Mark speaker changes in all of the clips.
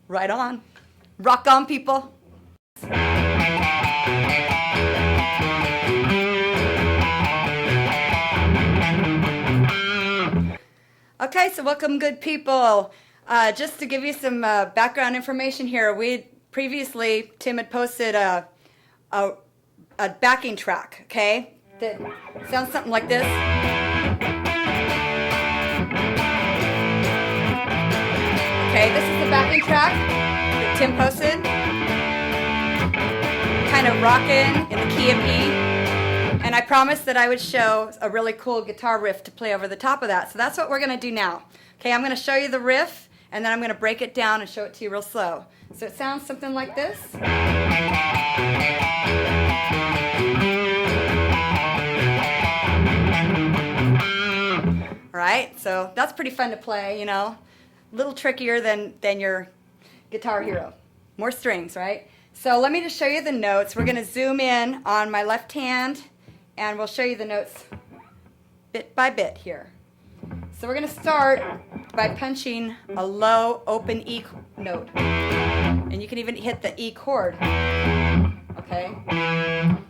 Speaker 1: Right on. Rock on, people. Okay, so welcome, good people. Just to give you some background information here, previously Tim had posted a backing track, okay, that sounds something like this. Okay, this is the backing track that Tim posted. Kind of rocking in the key of E. And I promised that I would show a really cool guitar riff to play over the top of that. So that's what we're going to do now. Okay, I'm going to show you the riff, and then I'm going to break it down and show it to you real slow. So it sounds something like this. All right, so that's pretty fun to play, you know. A little trickier than your Guitar Hero. More strings, right? So let me just show you the notes. We're going to zoom in on my left hand, and we'll show you the notes bit by bit here. So we're going to start by punching a low open E note. And you can even hit the E chord. Okay?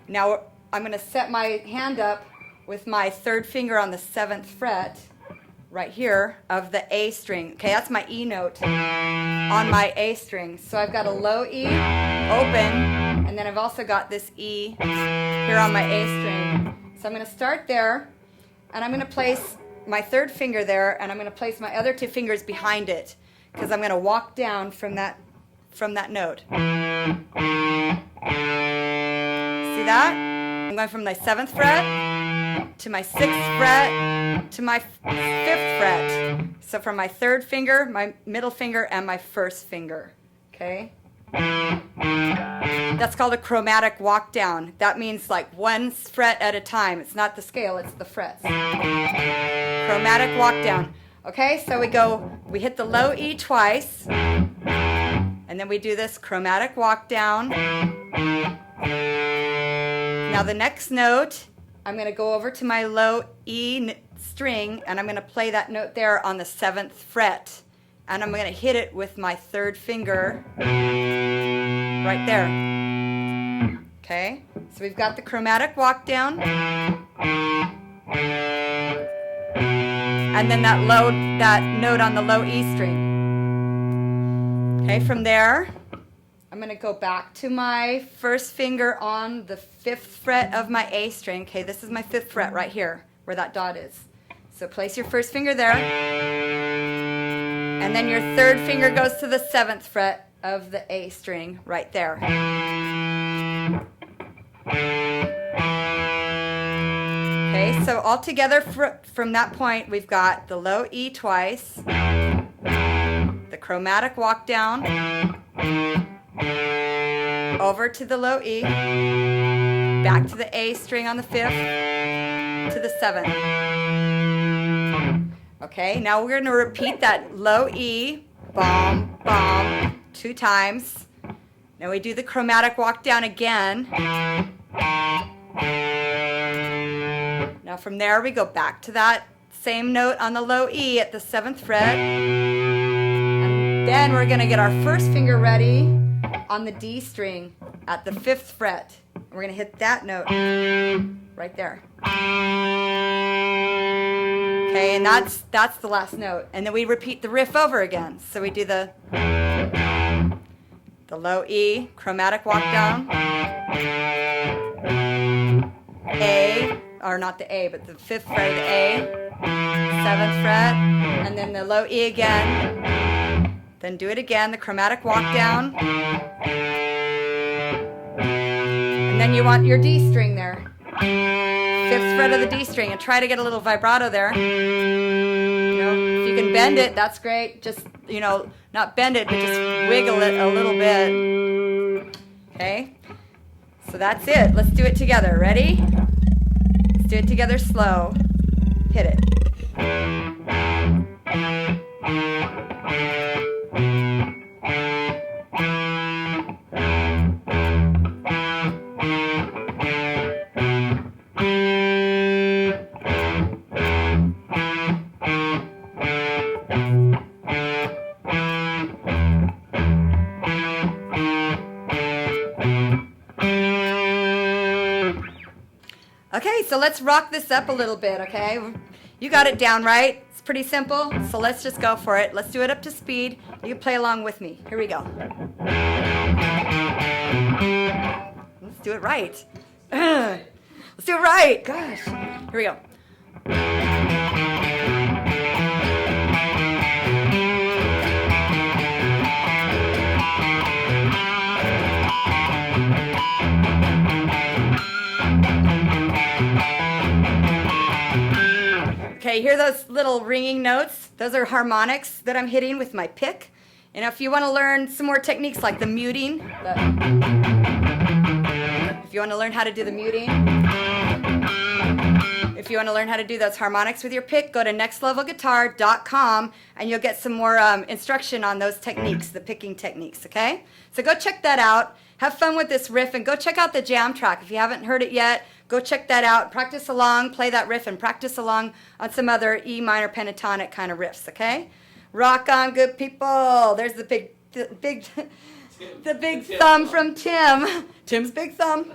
Speaker 1: Now I'm going to set my hand up with my third finger on the 7th fret right here of the A string. Okay, that's my E note on my A string. So I've got a low E open, and then I've also got this E here on my A string. So I'm going to start there, and I'm going to place my third finger there, and I'm going to place my other 2 fingers behind it, because I'm going to walk down from that note. See that? I'm going from my 7th fret to my 6th fret to my 5th fret. So from my 3rd finger, my middle finger, and my 1st finger. Okay? That's called a chromatic walk down. That means like 1 fret at a time. It's not the scale, it's the frets. Chromatic walk down. Okay, so we hit the low E twice, and then we do this chromatic walk down. Now the next note, I'm going to go over to my low E string, and I'm going to play that note there on the 7th fret. And I'm going to hit it with my 3rd finger right there. Okay, so we've got the chromatic walk down. And then that note on the low E string. Okay, from there, I'm going to go back to my 1st finger on the 5th fret of my A string. Okay, this is my 5th fret right here, where that dot is. So place your 1st finger there. And then your 3rd finger goes to the 7th fret of the A string right there. Okay, so all together from that point, we've got the low E twice, the chromatic walk down, over to the low E, back to the A string on the 5th, to the 7th. Okay, now we're going to repeat that low E, bom, bom, 2 times. Now we do the chromatic walk down again. Now from there we go back to that same note on the low E at the 7th fret. And then we're going to get our 1st finger ready on the D string at the 5th fret. We're going to hit that note right there. Okay, and that's the last note. And then we repeat the riff over again. So we do the low E, chromatic walk down, A, or not the A, but the 5th fret of the A, 7th fret, and then the low E again. Then do it again, the chromatic walk down. And then you want your D string there. 5th fret of the D string, and try to get a little vibrato there. You know, if you can bend it, that's great. Just, you know, not bend it, but just wiggle it a little bit. Okay? So that's it. Let's do it together. Ready? Let's do it together slow. Hit it. Okay, so let's rock this up a little bit, okay? You got it down, right? It's pretty simple, so let's just go for it. Let's do it up to speed. You can play along with me. Here we go. Let's do it right. Let's do it right. Gosh. Here we go. Okay, hear those little ringing notes? Those are harmonics that I'm hitting with my pick. And if you want to learn some more techniques like the muting, if you want to learn how to do the muting, if you want to learn how to do those harmonics with your pick, go to nextlevelguitar.com and you'll get some more instruction on those techniques, the picking techniques, okay? So go check that out. Have fun with this riff and go check out the jam track. If you haven't heard it yet, go check that out. Practice along, play that riff, and practice along on some other E minor pentatonic kind of riffs, okay? Rock on, good people. There's the big thumb from Tim. Tim's big thumb.